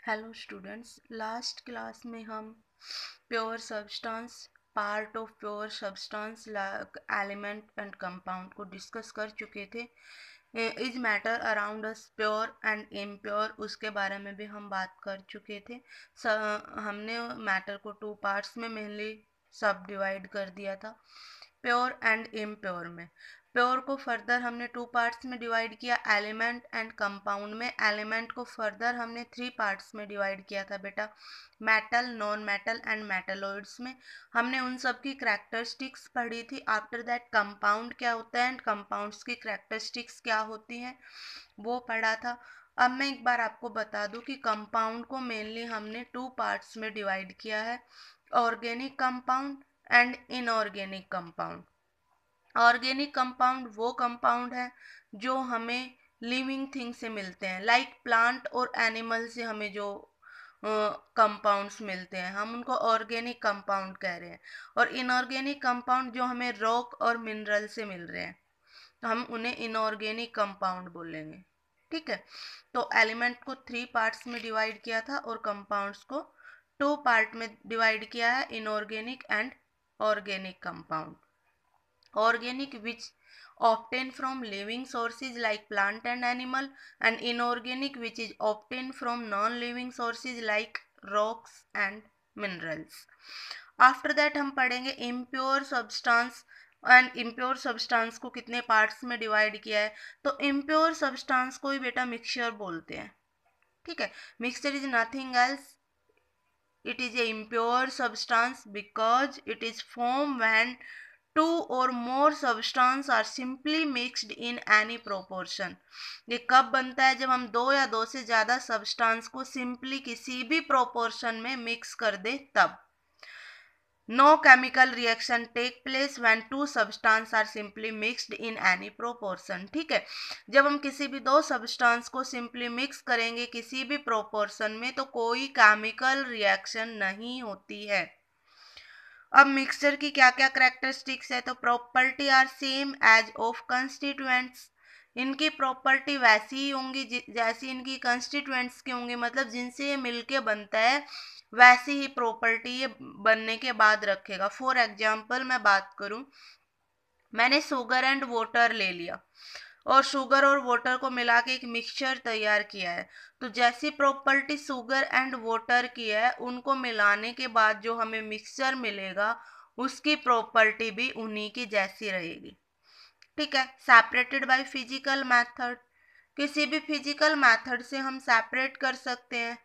Hello students, last class में हम pure substance, part of pure substance, element and compound को discuss कर चुके थे। Is matter around us pure and impure, उसके बारे में भी हम बात कर चुके थे। हमने मैटर को टू पार्ट्स में मेनली सब डिवाइड कर दिया था, प्योर एंड इम्प्योर में। प्योर को फर्दर हमने टू पार्ट्स में डिवाइड किया, एलिमेंट एंड कंपाउंड में। एलिमेंट को फर्दर हमने थ्री पार्ट्स में डिवाइड किया था बेटा, metal, non metal and metalloids में। हमने उन सब की करैक्टरिस्टिक्स पढ़ी थी। आफ्टर दैट कंपाउंड क्या होता है एंड कंपाउंड्स की करैक्टरिस्टिक्स क्या होती हैं वो पढ़ा था। अब मैं एक बार आपको बता दूं कि कंपाउंड को मेनली हमने टू पार्ट्स में डिवाइड किया है, organic compound and inorganic compound. Organic compound वो कंपाउंड है जो हमें लिविंग थिंग से मिलते हैं, लाइक प्लांट और एनिमल से हमें जो कंपाउंड्स मिलते हैं हम उनको ऑर्गेनिक कंपाउंड कह रहे हैं। और इनऑर्गेनिक कंपाउंड जो हमें रॉक और मिनरल से मिल रहे हैं तो हम उन्हें इनऑर्गेनिक कंपाउंड बोलेंगे। ठीक है, तो एलिमेंट को थ्री पार्ट्स में डिवाइड किया था और कंपाउंड्स को टू पार्ट में डिवाइड किया है, inorganic and organic compound. Organic, which obtained from living sources like plant and animal, and inorganic, which is obtained from non-living sources like rocks and minerals. After that हम पढ़ेंगे impure substance, and impure substance को कितने parts में divide किया है। तो impure substance को ही बेटा मिक्सचर बोलते हैं। ठीक है, mixture is nothing else, it is a impure substance because it is formed when two or more substance are simply mixed in any proportion। ये कब बनता है? जब हम दो या दो से ज़्यादा सब्सटेंस को सिंपली किसी भी प्रोपोर्शन में मिक्स कर दे तब। No chemical reaction take place when two substances are simply mixed in any proportion। ठीक है, जब हम किसी भी दो सब्सटेंस को सिंपली मिक्स करेंगे किसी भी प्रोपोर्शन में तो कोई केमिकल रिएक्शन नहीं होती है। अब मिक्सचर की क्या क्या करेक्टरिस्टिक्स है? तो property are same as of constituents, इनकी प्रॉपर्टी वैसी ही होंगी जैसी इनकी कंस्टिट्यूएंट्स की होंगी, मतलब जिनसे ये मिलके बनता है वैसी ही प्रॉपर्टी ये बनने के बाद रखेगा। फॉर एग्जाम्पल मैं बात करूं, मैंने शुगर एंड वाटर ले लिया और शुगर और वाटर को मिला के एक मिक्सचर तैयार किया है, तो जैसी प्रॉपर्टी शुगर एंड वाटर की है उनको मिलाने के बाद जो हमें मिक्सचर मिलेगा उसकी प्रॉपर्टी भी उन्हीं की जैसी रहेगी। ठीक है, सेपरेटेड बाय फिजिकल मेथड, किसी भी फिजिकल मेथड से हम सेपरेट कर सकते हैं,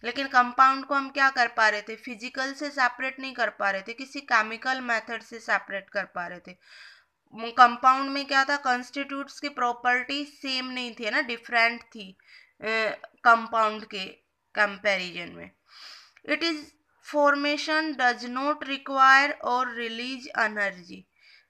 लेकिन कंपाउंड को हम क्या कर पा रहे थे? फिजिकल से सेपरेट नहीं कर पा रहे थे, किसी केमिकल मेथड से सेपरेट कर पा रहे थे। कंपाउंड में क्या था? कंस्टिट्यूट्स की प्रॉपर्टी सेम नहीं थी, है ना, डिफरेंट थी कंपाउंड के कंपैरिजन में। It is formation does not require और रिलीज एनर्जी,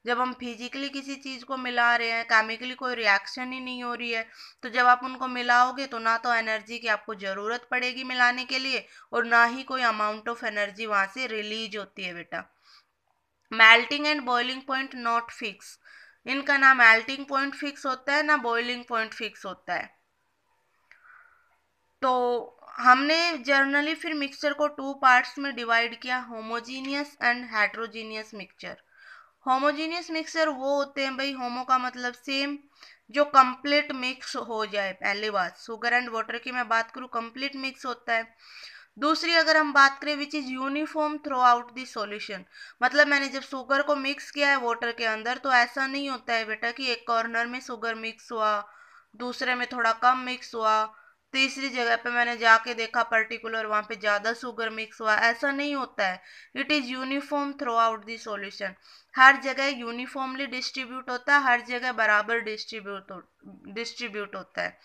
जब हम फिजिकली किसी चीज़ को मिला रहे हैं, केमिकली कोई रिएक्शन ही नहीं हो रही है, तो जब आप उनको मिलाओगे तो ना तो एनर्जी की आपको ज़रूरत पड़ेगी मिलाने के लिए और ना ही कोई अमाउंट ऑफ एनर्जी वहाँ से रिलीज होती है बेटा। Melting and boiling point not fix, इनका ना मेल्टिंग पॉइंट फिक्स होता है ना बॉइलिंग पॉइंट फिक्स होता है। तो हमने जर्नली फिर मिक्सचर को टू पार्ट्स में डिवाइड किया, homogeneous and heterogeneous mixture. Homogeneous mixture वो होते हैं भाई, होमो का मतलब सेम, जो कंप्लीट मिक्स हो जाए। पहली बात, शुगर एंड वाटर की मैं बात करूँ कंप्लीट मिक्स होता है। दूसरी अगर हम बात करें which is uniform throughout the solution, मतलब मैंने जब शुगर को मिक्स किया है वाटर के अंदर तो ऐसा नहीं होता है बेटा कि एक कॉर्नर में शुगर मिक्स हुआ, दूसरे में थोड़ा कम मिक्स हुआ, तीसरी जगह पे मैंने जाके देखा पर्टिकुलर वहाँ पे ज़्यादा शुगर मिक्स हुआ, ऐसा नहीं होता है। It is uniform throughout the solution, हर जगह यूनिफॉर्मली डिस्ट्रीब्यूट होता है, हर जगह बराबर डिस्ट्रीब्यूट होता है।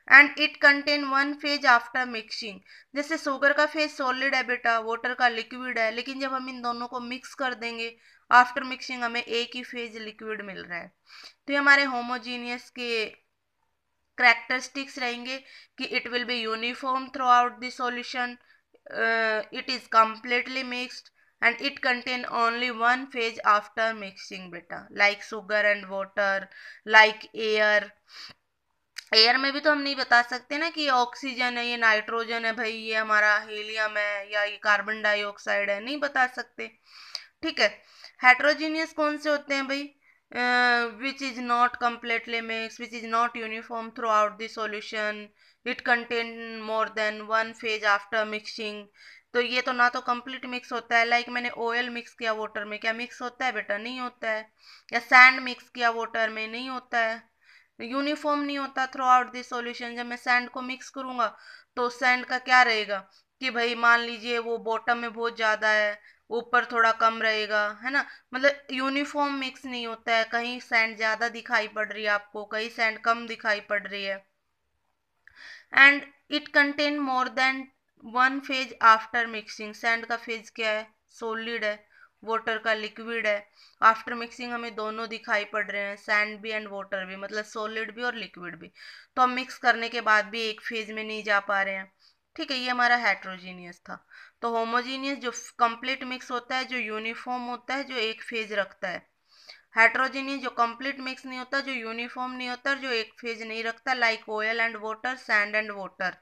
And it contain one phase after mixing, जैसे शुगर का फेज सॉलिड है बेटा, वाटर का लिक्विड है, लेकिन जब हम इन दोनों को मिक्स कर देंगे आफ्टर मिक्सिंग हमें एक ही फेज लिक्विड मिल रहा है। तो ये हमारे होमोजीनियस के करेक्टरिस्टिक्स रहेंगे कि it will be uniform throughout the solution, it is completely mixed and it contain only one phase after mixing beta, like sugar and water, like air, air में भी तो हम नहीं बता सकते ना कि ये ऑक्सीजन है, ये नाइट्रोजन है भाई, ये हमारा हीलियम है, या ये कार्बन डाइऑक्साइड है, नहीं बता सकते। ठीक है। हेट्रोजीनियस कौन से होते हैं भाई? Which is not completely mixed, which is not uniform throughout the solution, it contain more than one phase after mixing। तो ये तो ना तो कंप्लीट मिक्स होता है, लाइक मैंने ऑयल मिक्स किया वाटर में, क्या मिक्स होता है बेटा? नहीं होता है। या सैंड मिक्स किया वाटर में, नहीं होता है। यूनिफॉर्म नहीं होता थ्रू आउट दिस सॉल्यूशन। जब मैं सैंड को मिक्स करूंगा तो सैंड का क्या रहेगा कि भाई मान लीजिए वो बॉटम में बहुत ज़्यादा है, ऊपर थोड़ा कम रहेगा, है ना। मतलब यूनिफॉर्म मिक्स नहीं होता है, कहीं सैंड ज़्यादा दिखाई पड़ रही है आपको, कहीं सैंड कम दिखाई पड़ रही है। And it contain more than one phase after mixing. Sand का फेज क्या है? सॉलिड है। वाटर का लिक्विड है। आफ्टर मिक्सिंग हमें दोनों दिखाई पड़ रहे हैं, सैंड भी एंड वाटर भी, मतलब सॉलिड भी और लिक्विड भी। तो हम मिक्स करने के बाद भी एक फेज में नहीं जा पा रहे हैं। ठीक है, ये हमारा हेट्रोजीनियस था। तो होमोजीनियस जो कंप्लीट मिक्स होता है, जो यूनिफॉर्म होता है, जो एक फेज रखता है। हेट्रोजीनियस जो कंप्लीट मिक्स नहीं होता, जो यूनिफॉर्म नहीं होता, जो एक फेज नहीं रखता, like oil and water, sand and water.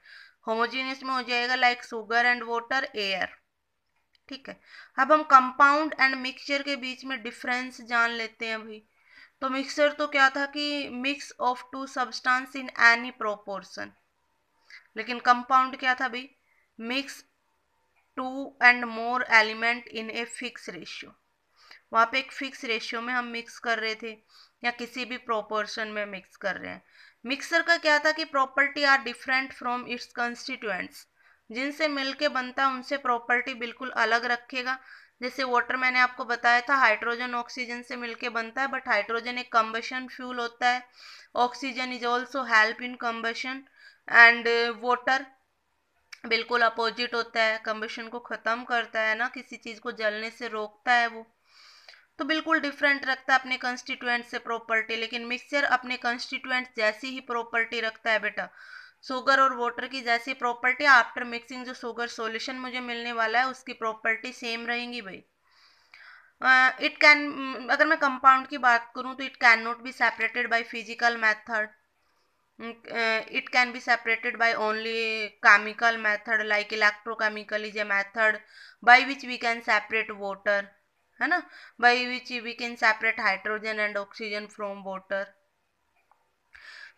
Homogeneous में हो जाएगा like sugar and water, air. ठीक है। अब हम कंपाउंड एंड मिक्सचर के बीच में डिफरेंस जान लेते हैं भाई। तो मिक्सचर तो क्या था कि mix of two substance in any proportion. लेकिन कंपाउंड क्या था भाई? Mix two and more element in a fix ratio. वहाँ पे एक फिक्स रेशियो में हम मिक्स कर रहे थे, या किसी भी प्रोपोर्शन में मिक्स कर रहे हैं। मिक्सर का क्या था कि property are different from its constituents. जिनसे मिलके बनता है उनसे प्रॉपर्टी बिल्कुल अलग रखेगा। जैसे वाटर मैंने आपको बताया था हाइड्रोजन ऑक्सीजन से मिलके बनता है, बट हाइड्रोजन एक कंबशन फ्यूल होता है, oxygen is also help in combustion, and water बिल्कुल अपोजिट होता है, कंबशन को ख़त्म करता है ना, किसी चीज़ को जलने से रोकता है वो। तो बिल्कुल डिफरेंट रखता है अपने कंस्टिट्यूएंट से प्रॉपर्टी। लेकिन मिक्सचर अपने कंस्टिट्यूएंट जैसी ही प्रॉपर्टी रखता है बेटा। शुगर और वाटर की जैसी प्रॉपर्टी, आफ्टर मिक्सिंग जो शुगर सॉल्यूशन मुझे मिलने वाला है उसकी प्रॉपर्टी सेम रहेंगी भाई। इट कैन, अगर मैं कंपाउंड की बात करूं तो it can not be separated by physical method. It can be separated by only chemical method, like electrochemical is a method by which we can separate water, है ना, by which we can separate hydrogen and oxygen from water।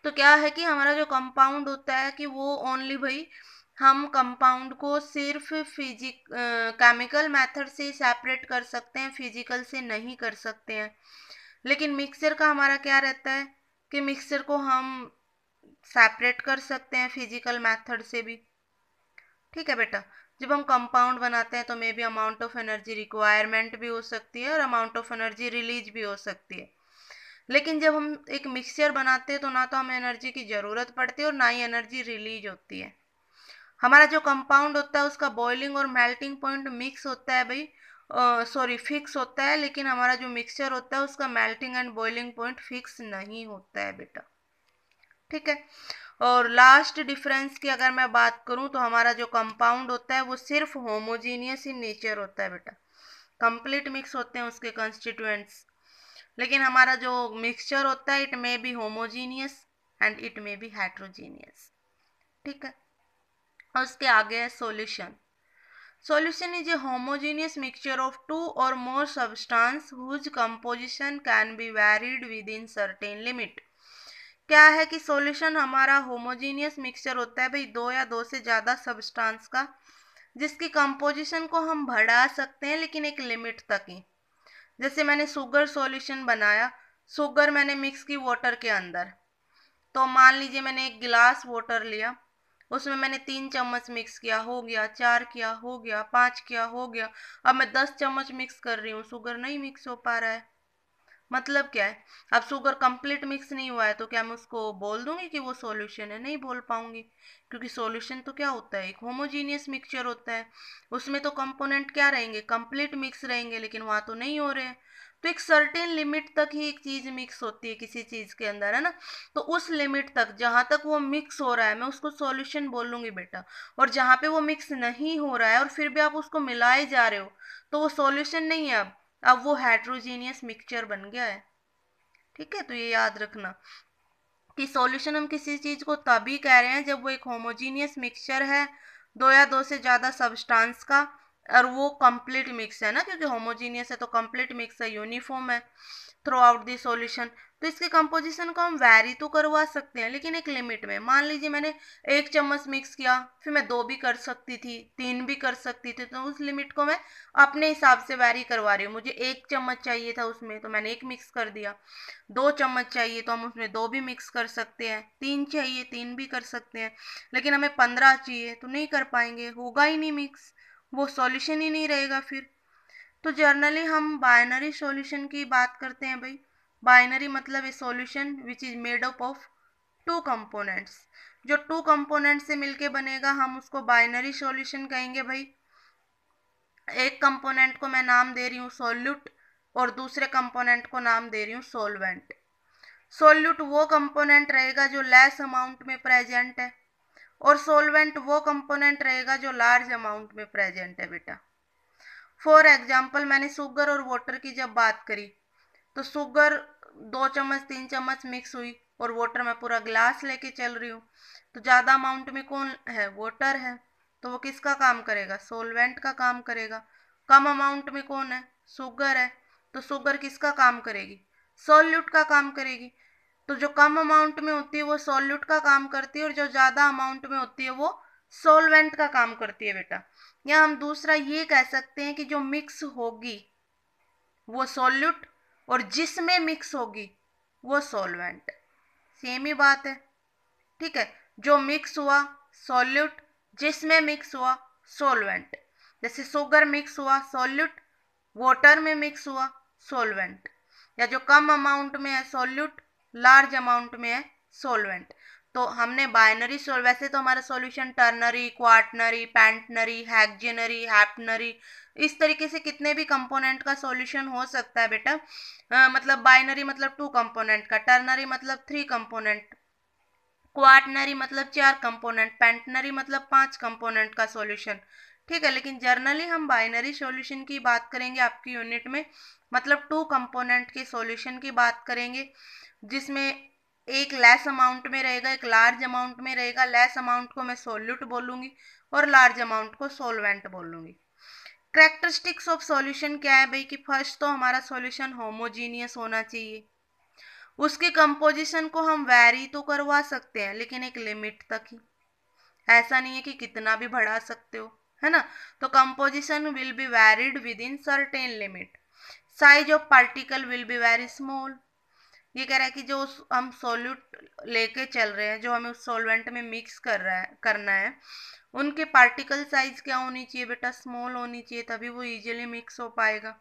तो क्या है कि हमारा जो compound होता है कि वो ओनली भाई हम कंपाउंड को सिर्फ केमिकल मेथड से सेपरेट कर सकते हैं, फिजिकल से नहीं कर सकते हैं। लेकिन मिक्सचर का हमारा क्या रहता है कि मिक्सचर को हम सेपरेट कर सकते हैं फिजिकल मेथड से भी। ठीक है बेटा। जब हम कंपाउंड बनाते हैं तो may be amount of energy requirement भी हो सकती है और अमाउंट ऑफ एनर्जी रिलीज भी हो सकती है। लेकिन जब हम एक मिक्सचर बनाते हैं तो ना तो हमें एनर्जी की ज़रूरत पड़ती है और ना ही एनर्जी रिलीज होती है। हमारा जो कंपाउंड होता है उसका बॉइलिंग और मेल्टिंग पॉइंट मिक्स होता है भाई, सॉरी फिक्स होता है, लेकिन हमारा जो मिक्सचर होता है उसका melting and boiling point fix नहीं होता है बेटा। ठीक है। और लास्ट डिफरेंस की अगर मैं बात करूं तो हमारा जो कंपाउंड होता है वो सिर्फ होमोजीनियस इन नेचर होता है बेटा। कंप्लीट मिक्स होते हैं उसके कंस्टिट्यूएंट्स। लेकिन हमारा जो मिक्सचर होता है it may be homogeneous and it may be heterogeneous. ठीक है। और उसके आगे है solution. Solution is a homogeneous mixture of two or more substances whose composition can be varied within certain limit। क्या है कि सॉल्यूशन हमारा होमोजीनियस मिक्सचर होता है भाई, दो या दो से ज़्यादा सब्सटेंस का, जिसकी कंपोजिशन को हम बढ़ा सकते हैं लेकिन एक लिमिट तक ही। जैसे मैंने शुगर सॉल्यूशन बनाया, शुगर मैंने मिक्स की वाटर के अंदर, तो मान लीजिए मैंने एक गिलास वाटर लिया, उसमें मैंने 3 चम्मच मिक्स किया, हो गया, 4 किया, हो गया, 5 किया, हो गया। अब मैं 10 चम्मच मिक्स कर रही हूँ, शुगर नहीं मिक्स हो पा रहा है। मतलब क्या है? अब शुगर कंप्लीट मिक्स नहीं हुआ है तो क्या मैं उसको बोल दूंगी कि वो सॉल्यूशन है? नहीं बोल पाऊंगी, क्योंकि सॉल्यूशन तो क्या होता है? एक होमोजीनियस मिक्सचर होता है। उसमें तो कंपोनेंट क्या रहेंगे? कंप्लीट मिक्स रहेंगे, लेकिन वहाँ तो नहीं हो रहे हैं। तो एक सर्टेन लिमिट तक ही एक चीज़ मिक्स होती है किसी चीज़ के अंदर, है ना। तो उस लिमिट तक जहाँ तक वो मिक्स हो रहा है मैं उसको सॉल्यूशन बोलूँगी बेटा। और जहाँ पे वो मिक्स नहीं हो रहा है और फिर भी आप उसको मिलाए जा रहे हो तो वो सॉल्यूशन नहीं है, अब वो हेट्रोजीनियस मिक्सचर बन गया है। ठीक है, तो ये याद रखना। कि सॉल्यूशन हम किसी चीज़ को तभी कह रहे हैं जब वो एक होमोजीनियस मिक्सचर है दो या दो से ज़्यादा सब्सटेंस का, और वो कंप्लीट मिक्स है ना, क्योंकि होमोजीनियस है तो कंप्लीट मिक्स है, यूनिफॉर्म है थ्रू आउट दी सॉल्यूशन। तो इसके कंपोजिशन को हम वैरी तो करवा सकते हैं लेकिन एक लिमिट में। मान लीजिए मैंने 1 चम्मच मिक्स किया, फिर मैं 2 भी कर सकती थी, 3 भी कर सकती थी, तो उस लिमिट को मैं अपने हिसाब से वैरी करवा रही हूँ। मुझे 1 चम्मच चाहिए था उसमें तो मैंने 1 मिक्स कर दिया, 2 चम्मच चाहिए तो हम उसमें 2 भी मिक्स कर सकते हैं, 3 चाहिए 3 भी कर सकते हैं, लेकिन हमें 15 चाहिए तो नहीं कर पाएंगे, होगा ही नहीं मिक्स, वो सॉल्यूशन ही नहीं रहेगा फिर। तो जर्नली हम बाइनरी सॉल्यूशन की बात करते हैं भाई। बाइनरी मतलब ए solution which is made up of 2 components. जो 2 कंपोनेंट से मिलके बनेगा हम उसको बाइनरी सॉल्यूशन कहेंगे भाई। एक कंपोनेंट को मैं नाम दे रही हूँ सॉल्यूट और दूसरे कंपोनेंट को नाम दे रही हूँ सॉल्वेंट। सॉल्यूट वो कंपोनेंट रहेगा जो लेस अमाउंट में प्रेजेंट है, और सॉल्वेंट वो कंपोनेंट रहेगा जो लार्ज अमाउंट में प्रेजेंट है बेटा। फॉर एग्जाम्पल मैंने शुगर और वाटर की जब बात करी, तो शुगर 2 चम्मच 3 चम्मच मिक्स हुई और वाटर में पूरा ग्लास लेके चल रही हूँ, तो ज़्यादा अमाउंट में कौन है, वाटर है, तो वो किसका काम करेगा, सोलवेंट का काम करेगा। कम अमाउंट में कौन है, शुगर है, तो शुगर किसका काम करेगी, सॉल्यूट का काम करेगी। तो जो कम अमाउंट में होती है वो सॉल्यूट का काम करती है, और जो ज़्यादा अमाउंट में होती है वो सॉल्वेंट का काम करती है बेटा। या हम दूसरा ये कह सकते हैं कि जो मिक्स होगी वो सॉल्यूट, और जिसमें मिक्स होगी वो सॉल्वेंट, सेम ही बात है। ठीक है, जो मिक्स हुआ सॉल्यूट, जिसमें मिक्स हुआ सॉल्वेंट। जैसे शुगर मिक्स हुआ सॉल्यूट, वाटर में मिक्स हुआ सॉल्वेंट। या जो कम अमाउंट में है सॉल्यूट, लार्ज अमाउंट में है सॉल्वेंट। तो हमने बाइनरी सोल, वैसे तो हमारा सॉल्यूशन टर्नरी, क्वार्टनरी, पेंटनरी, हेक्जेनरी, हैप्नरी, इस तरीके से कितने भी कंपोनेंट का सॉल्यूशन हो सकता है बेटा। मतलब बाइनरी मतलब 2 कंपोनेंट का, टर्नरी मतलब 3 कंपोनेंट, क्वार्टनरी मतलब 4 कंपोनेंट, पेंटनरी मतलब 5 कंपोनेंट का सॉल्यूशन। ठीक है, लेकिन जर्नली हम बाइनरी सॉल्यूशन की बात करेंगे आपकी यूनिट में, मतलब 2 कंपोनेंट के सॉल्यूशन की बात करेंगे, जिसमें एक लेस अमाउंट में रहेगा, एक लार्ज अमाउंट में रहेगा। लेस अमाउंट को मैं सॉल्यूट बोलूँगी और लार्ज अमाउंट को सॉल्वेंट बोलूँगी। कैरेक्टरिस्टिक्स ऑफ सॉल्यूशन क्या है भाई, कि फर्स्ट तो हमारा सॉल्यूशन होमोजीनियस होना चाहिए। उसकी कंपोजिशन को हम वैरी तो करवा सकते हैं लेकिन एक लिमिट तक ही, ऐसा नहीं है कि कितना भी बढ़ा सकते हो, है ना। तो composition will be varied with in certain limit. Size of particle will be very small. ये कह रहा है कि जो हम सॉल्यूट लेके चल रहे हैं, जो हमें उस सॉल्वेंट में मिक्स करना है, उनके पार्टिकल साइज क्या होनी चाहिए बेटा, स्मॉल होनी चाहिए, तभी वो इजीली मिक्स हो पाएगा।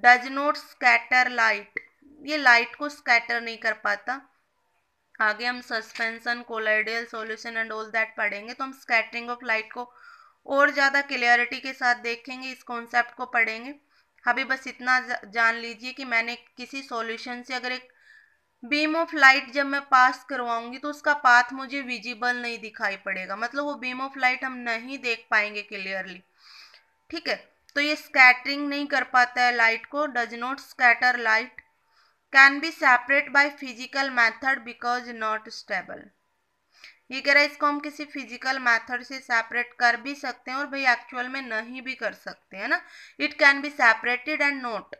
डज नॉट स्कैटर लाइट, ये लाइट को स्कैटर नहीं कर पाता। आगे हम suspension, colloidal solution and all that पढ़ेंगे, तो हम स्कैटरिंग ऑफ लाइट को और ज़्यादा क्लियरिटी के साथ देखेंगे, इस कॉन्सेप्ट को पढ़ेंगे। अभी बस इतना जान लीजिए कि मैंने किसी सॉल्यूशन से अगर एक बीम ऑफ लाइट जब मैं पास करवाऊंगी तो उसका पाथ मुझे विजिबल नहीं दिखाई पड़ेगा, मतलब वो बीम ऑफ लाइट हम नहीं देख पाएंगे क्लियरली। ठीक है, तो ये स्कैटरिंग नहीं कर पाता है लाइट को, does not scatter light, can be separate by physical method because not stable. ये कह रहा है इसको हम किसी फिजिकल मेथड से सेपरेट कर भी सकते हैं और भाई एक्चुअल में नहीं भी कर सकते हैं ना। It can be separated and not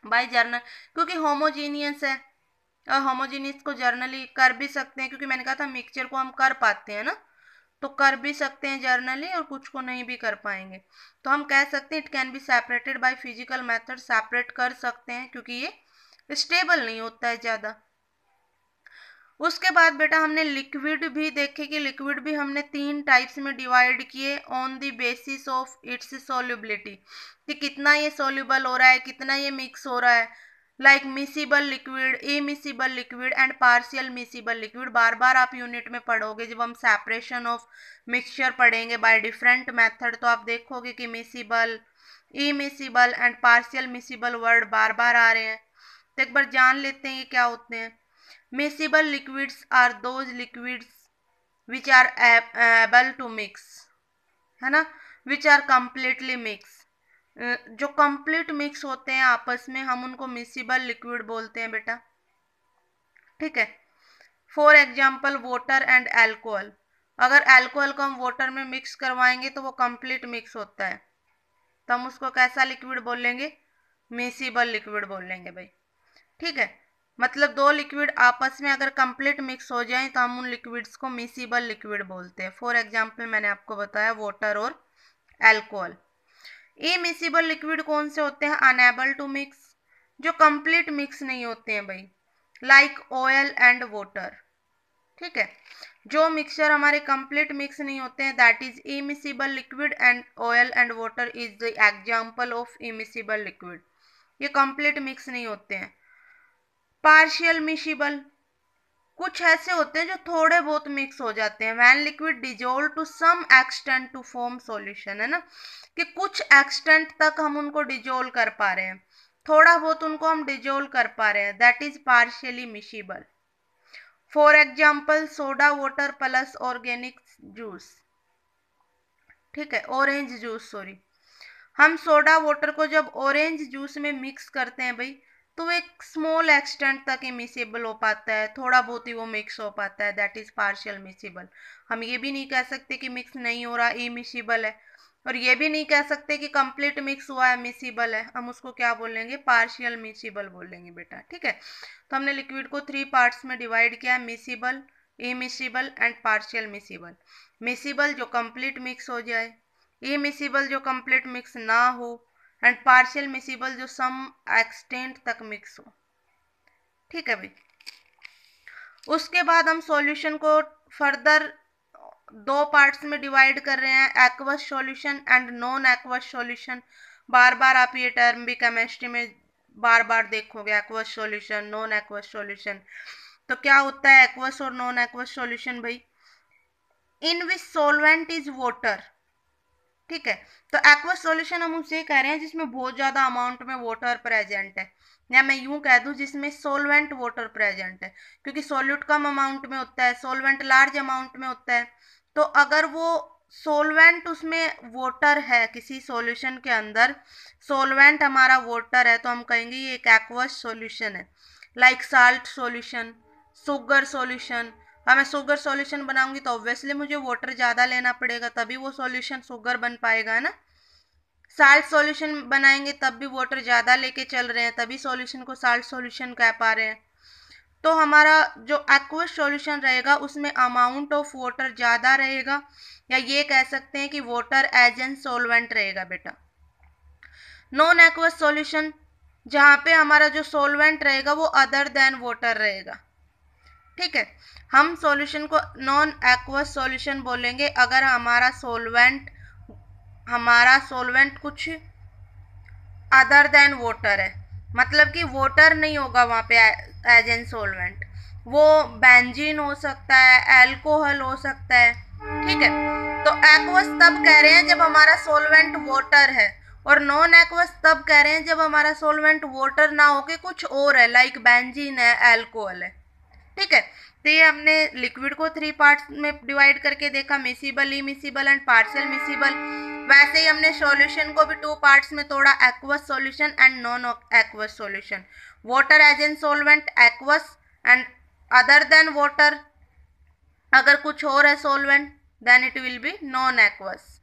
by journal, क्योंकि होमोजीनियस है, और होमोजीनियस को जर्नली कर भी सकते हैं, क्योंकि मैंने कहा था मिक्सचर को हम कर पाते हैं ना, तो कर भी सकते हैं जर्नली और कुछ को नहीं भी कर पाएंगे। तो हम कह सकते हैं it can be separated by physical method, separate कर सकते हैं क्योंकि ये स्टेबल नहीं होता है ज़्यादा। उसके बाद बेटा हमने लिक्विड भी देखे कि लिक्विड भी हमने 3 टाइप्स में डिवाइड किए on the basis of its solubility, कि कितना ये सॉल्युबल हो रहा है, कितना ये मिक्स हो रहा है। Like miscible liquid, immiscible liquid and partial miscible liquid, बार बार आप यूनिट में पढ़ोगे जब हम सेपरेशन ऑफ मिक्सचर पढ़ेंगे बाय डिफरेंट मेथड, तो आप देखोगे कि miscible, immiscible and partial miscible word बार बार आ रहे हैं। तो एक बार जान लेते हैं ये क्या होते हैं। Miscible liquids are those liquids which are able to mix, है ना, which are completely mix, जो complete mix होते हैं आपस में हम उनको miscible liquid बोलते हैं बेटा। ठीक है। For example water and alcohol, अगर एल्कोहल को हम वाटर में मिक्स करवाएंगे तो वो कंप्लीट मिक्स होता है, तो हम उसको कैसा लिक्विड बोलेंगे, मिसिबल लिक्विड बोलेंगे भाई। ठीक है, मतलब दो लिक्विड आपस में अगर कंप्लीट मिक्स हो जाए तो हम उन लिक्विड्स को मिसिबल लिक्विड बोलते हैं। फॉर एग्जाम्पल मैंने आपको बताया वाटर और एल्कोहल। इमिसिबल लिक्विड कौन से होते हैं, अनेबल टू मिक्स, जो कंप्लीट मिक्स नहीं होते हैं भाई, लाइक ऑयल एंड वाटर। ठीक है, जो मिक्सचर हमारे कंप्लीट मिक्स नहीं होते हैं that is immiscible liquid, and oil and water is the example of immiscible liquid, ये कंप्लीट मिक्स नहीं होते हैं। पार्शियल मिसिबल, कुछ ऐसे होते हैं जो थोड़े बहुत मिक्स हो जाते हैं। When liquid dissolve to some extent to form solution, है ना, कि कुछ एक्सटेंट तक हम उनको डिजोल्व कर पा रहे हैं, थोड़ा बहुत उनको हम डिजोल्व कर पा रहे हैं, that is partially miscible. For example soda water plus organic juice. ठीक है, ऑरेंज जूस, सॉरी, हम सोडा वाटर को जब ऑरेंज जूस में मिक्स करते हैं भाई, तो वो एक स्मॉल एक्सटेंट तक मिसिबल हो पाता है, थोड़ा बहुत ही वो मिक्स हो पाता है, दैट इज पार्शियल मिसिबल। हम ये भी नहीं कह सकते कि मिक्स नहीं हो रहा, इमिसिबल है, और ये भी नहीं कह सकते कि कंप्लीट मिक्स हुआ है, मिसिबल है, हम उसको क्या बोलेंगे, पार्शियल मिसिबल बोलेंगे बेटा। ठीक है, तो हमने लिक्विड को 3 पार्ट्स में डिवाइड किया, miscible, immiscible and partial miscible. Miscible जो कंप्लीट मिक्स हो जाए, इमिसिबल जो कंप्लीट मिक्स ना हो, एंड पार्शियल मिसिबल जो सम एक्सटेंट तक मिक्स हो। ठीक है भाई, उसके बाद हम सॉल्यूशन को फर्दर 2 पार्ट्स में डिवाइड कर रहे हैं, aqueous solution and non aqueous solution. बार बार आप ये टर्म भी केमिस्ट्री में बार बार देखोगे, aqueous solution, non aqueous solution. तो क्या होता है एक्वस और नॉन एक्वस सॉल्यूशन भाई, इन विच सॉल्वेंट इज वाटर। ठीक है, तो एक्वस सॉल्यूशन हम उसे कह रहे हैं जिसमें बहुत ज्यादा अमाउंट में वाटर प्रेजेंट है, या मैं यूं कह दूं जिसमें सॉल्वेंट वाटर प्रेजेंट है, क्योंकि सॉल्यूट कम अमाउंट में होता है, सॉल्वेंट लार्ज अमाउंट में होता है। तो अगर वो सॉल्वेंट उसमें वाटर है, किसी सॉल्यूशन के अंदर सॉल्वेंट हमारा वाटर है, तो हम कहेंगे ये एक एक्वस सॉल्यूशन है, like salt solution, sugar solution. मैं शुगर सॉल्यूशन बनाऊंगी तो ऑब्वियसली मुझे वाटर ज़्यादा लेना पड़ेगा, तभी वो सॉल्यूशन शुगर बन पाएगा ना। साल्ट सॉल्यूशन बनाएंगे तब भी वाटर ज़्यादा लेके चल रहे हैं, तभी सॉल्यूशन को साल्ट सॉल्यूशन कह पा रहे हैं। तो हमारा जो एक्वस सॉल्यूशन रहेगा उसमें अमाउंट ऑफ वाटर ज़्यादा रहेगा, या ये कह सकते हैं कि वाटर एज एन सॉल्वेंट रहेगा बेटा। नॉन एक्वस सॉल्यूशन, जहाँ पे हमारा जो सॉल्वेंट रहेगा वो अदर देन वाटर रहेगा। ठीक है, हम सॉल्यूशन को नॉन एक्वस सॉल्यूशन बोलेंगे अगर हमारा सॉल्वेंट कुछ अदर देन वाटर है, मतलब कि वाटर नहीं होगा वहाँ पे एज एन सॉल्वेंट, वो बेंजीन हो सकता है, अल्कोहल हो सकता है। ठीक है, तो एक्वस तब कह रहे हैं जब हमारा सॉल्वेंट वाटर है, और नॉन एक्वस तब कह रहे हैं जब हमारा सॉल्वेंट वाटर ना होके कुछ और है, लाइक बेंजीन है, अल्कोहल है। ठीक है, तो ये हमने लिक्विड को 3 पार्ट्स में डिवाइड करके देखा, miscible, immiscible and partial miscible. वैसे ही हमने सॉल्यूशन को भी 2 पार्ट्स में तोड़ा, aqueous solution and non aqueous solution. Water as an solvent aqueous, and other than water अगर कुछ और है solvent then it will be non aqueous.